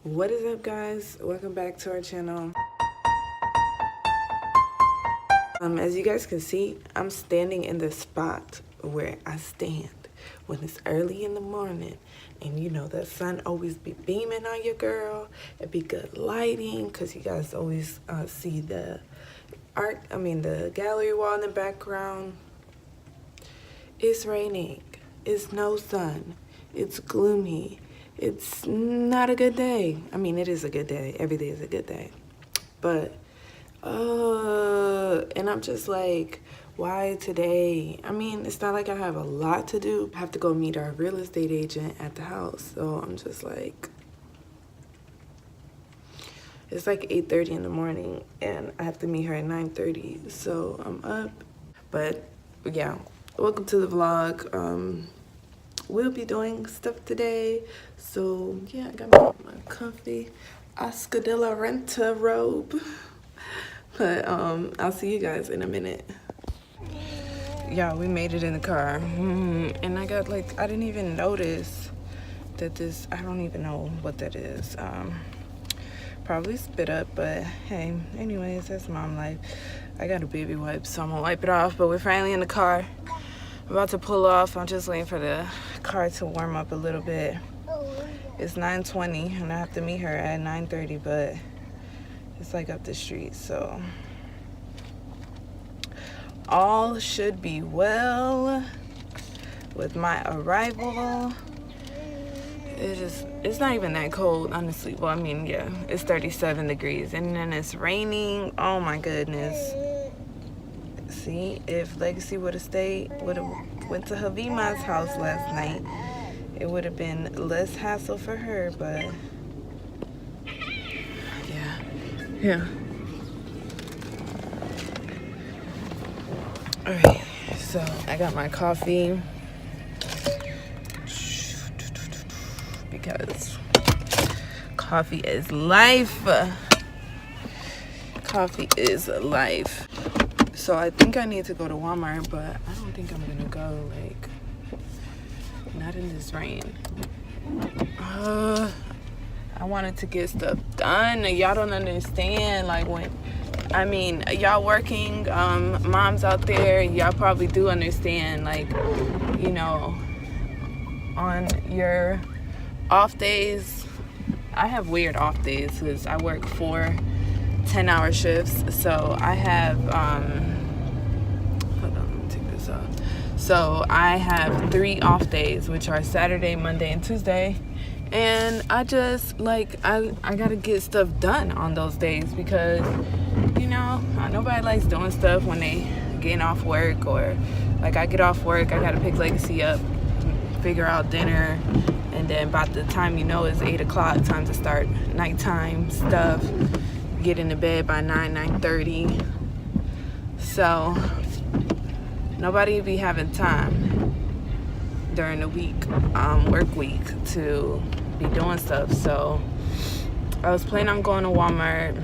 What is up, guys? Welcome back to our channel. As you guys can see, I'm standing in the spot where I stand when it's early in the morning, and you know the sun always be beaming on your girl. It be good lighting because you guys always see the the gallery wall in the background. It's raining. It's no sun. It's gloomy. It's not a good day. I mean, it is a good day. Every day is a good day. But, and I'm just like, why today? I mean, it's not like I have a lot to do. I have to go meet our real estate agent at the house. So I'm just like, it's like 8:30 in the morning and I have to meet her at 9:30. So I'm up. But yeah, welcome to the vlog. We'll be doing stuff today. So yeah, I got my comfy Oscar de la Renta robe. But I'll see you guys in a minute. Yeah, we made it in the car. And I got I didn't even notice that this, I don't even know what that is. Probably spit up, but hey, anyways, that's mom life. I got a baby wipe, so I'm gonna wipe it off, but we're finally in the car. About to pull off. I'm just waiting for the car to warm up a little bit. It's 9:20 and I have to meet her at 9:30, but it's like up the street, so all should be well with my arrival. It's not even that cold, honestly. Well, I mean, yeah, it's 37 degrees and then it's raining. Oh my goodness. See, if Legacy would have went to Havima's house last night, it would have been less hassle for her, but yeah. All right, so I got my coffee because coffee is life. Coffee is life. So I think I need to go to Walmart, but I don't think I'm gonna go, not in this rain. I wanted to get stuff done. Y'all don't understand, y'all working moms out there, y'all probably do understand, on your off days. I have weird off days because I work 4 10-hour shifts, so I have hold on, let me take this off. So I have 3 off days, which are Saturday, Monday, and Tuesday, and I just I gotta get stuff done on those days because nobody likes doing stuff when they getting off work, or I get off work, I gotta pick Legacy up, figure out dinner, and then by the time it's 8 o'clock, time to start nighttime stuff, get into bed by 9:30. So nobody be having time during the week, work week, to be doing stuff. So I was planning on going to Walmart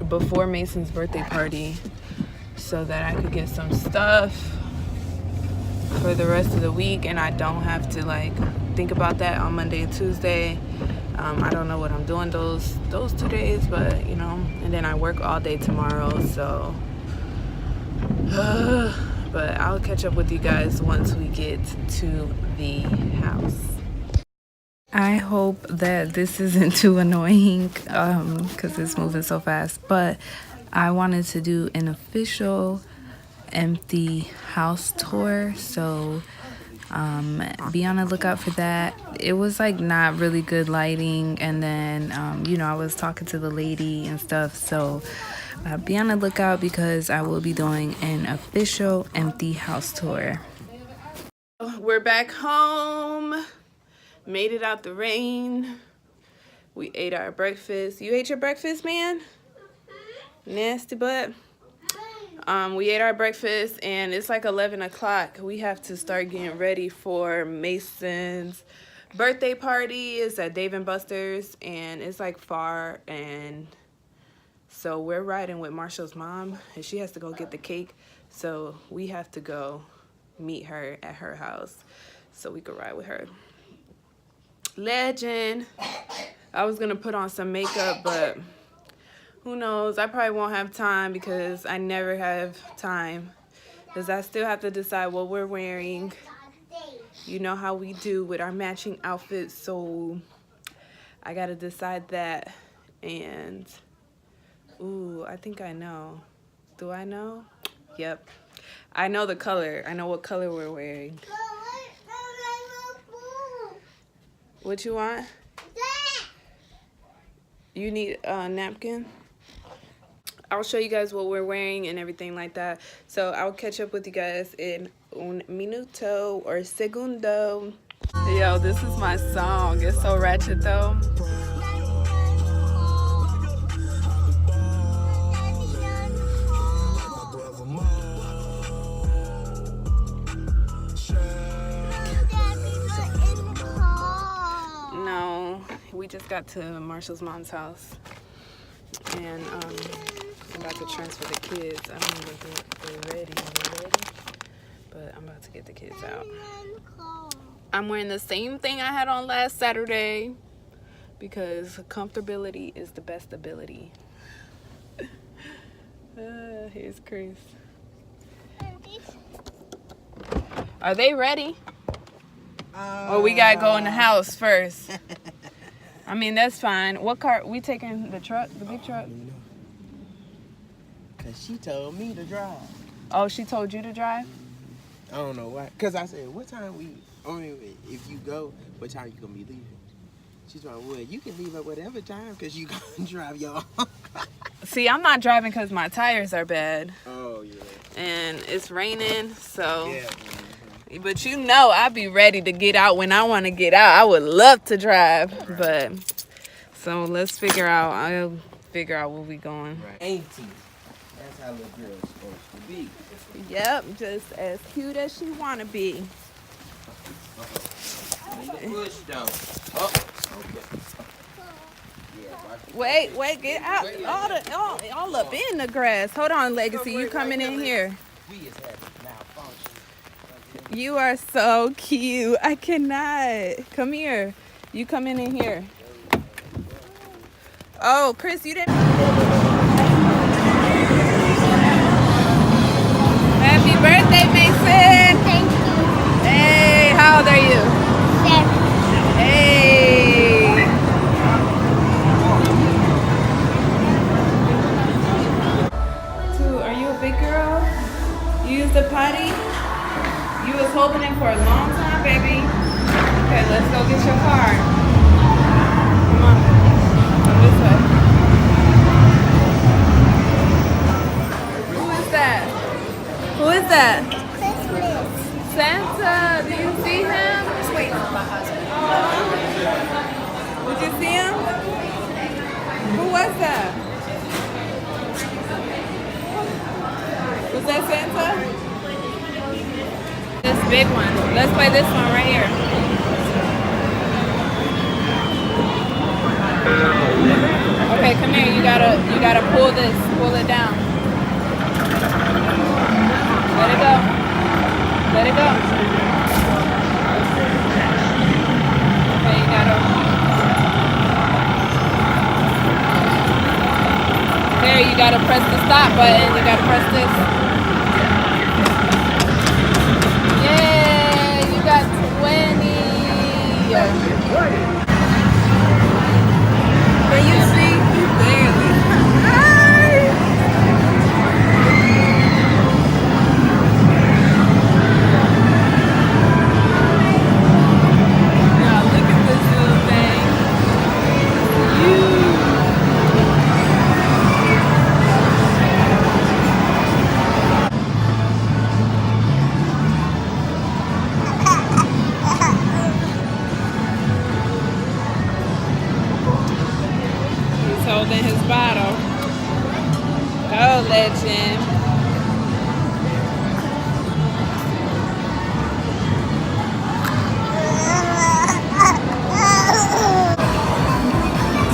before Mason's birthday party so that I could get some stuff for the rest of the week and I don't have to think about that on Monday and Tuesday. I don't know what I'm doing those 2 days, but and then I work all day tomorrow, so but I'll catch up with you guys once we get to the house. I hope that this isn't too annoying because it's moving so fast, but I wanted to do an official empty house tour, so be on the lookout for that. It was not really good lighting, and then I was talking to the lady and stuff, so be on the lookout because I will be doing an official empty house tour. We're back home, made it out the rain. We ate our breakfast. You ate your breakfast, man? Nasty butt. We ate our breakfast and it's 11 o'clock. We have to start getting ready for Mason's birthday party. It's at Dave & Buster's and it's far, and so we're riding with Marshall's mom and she has to go get the cake, so we have to go meet her at her house so we could ride with her. Legend. I was gonna put on some makeup, but who knows? I probably won't have time because I never have time. Because I still have to decide what we're wearing. You know how we do with our matching outfits, so I gotta decide that. And ooh, I think I know. Do I know? Yep. I know the color. I know what color we're wearing. What you want? You need a napkin? I'll show you guys what we're wearing and everything like that. So I'll catch up with you guys in un minuto or segundo. Yo, this is my song. It's so ratchet though. No, we just got to Marshall's mom's house. And I'm about to transfer the kids. I don't even think they're ready. But I'm about to get the kids out. I'm wearing the same thing I had on last Saturday because comfortability is the best ability. Here's Chris. Are they ready? Or we gotta go in the house first? I mean, that's fine. What car? We taking the truck, the big truck? Cause she told me to drive. Oh, she told you to drive? I don't know why. Cause I said, what time if you go, what time you gonna be leaving? She's like, well, you can leave at whatever time cause you gonna drive your own car. See, I'm not driving cause my tires are bad. Oh, yeah. And it's raining, so. Yeah. But you know, I'll be ready to get out when I want to get out. I would love to drive, but so let's figure out. I'll figure out where we going. Right. 18. That's how little girl's supposed to be. Yep, just as cute as she wanna be. Push though. Oh, okay. Yeah, Wait, get out! All up in the grass. Hold on, Legacy. You coming in here? We just had malfunction. You are so cute. I cannot. Come here. You coming in here? Oh, Chris, you didn't. Happy birthday, Mason. Thank you. Hey, how old are you? 7. Hey. Two, are you a big girl? You used the potty? You was holding it for a long time, baby. Okay, let's go get your car. Come on. Come this way. Who is that? Who is that? Christmas. Santa. Do you see him? I was waiting for my husband. Did you see him? Who was that? Was that Santa? This big one. Let's play this one right here. Okay, come here. You gotta pull it down. Let it go. Let it go. Okay, you gotta. There, you gotta press the stop button. You gotta press this. Yay! You got 20. Can you see? Barely. Now look at this little thing. He's holding his bottle. Go, legend.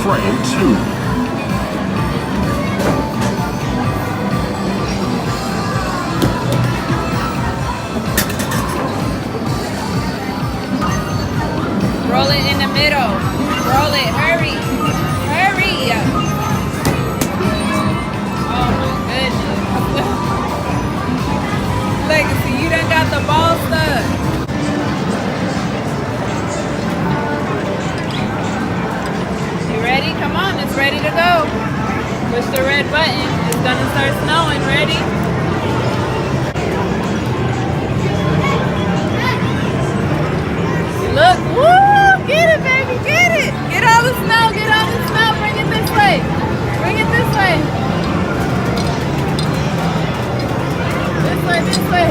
Frame 2. Roll it in the middle. Roll it. Hurry. Hurry. Oh my goodness. Legacy, you done got the ball stuck. You ready? Come on, it's ready to go. Push the red button. It's gonna start snowing. Ready? Look, woo! Get it, baby, get it! Get all the snow, get all the snow. Bring it this way. Bring it this way. This way, this way.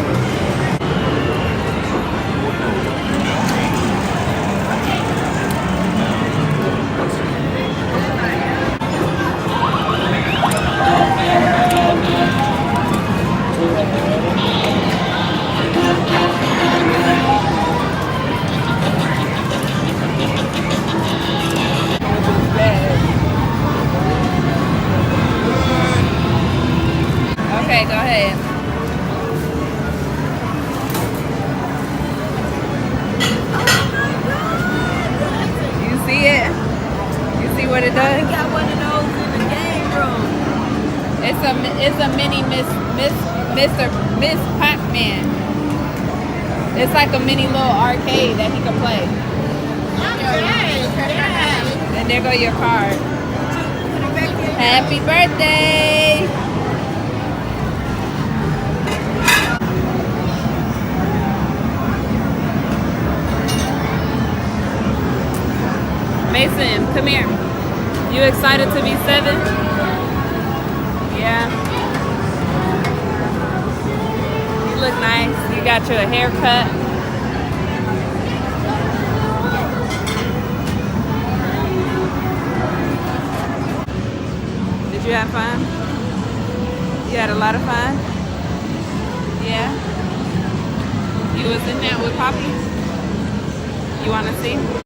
Okay, go ahead. You see it? You see what it does? We got one of those in the game room. It's a mini Miss Pac-Man. It's like a mini little arcade that he can play. And there go your card. Happy birthday! Mason, come here. You excited to be 7? Yeah. You look nice. You got your haircut. Did you have fun? You had a lot of fun? Yeah? You was in there with Poppy? You want to see?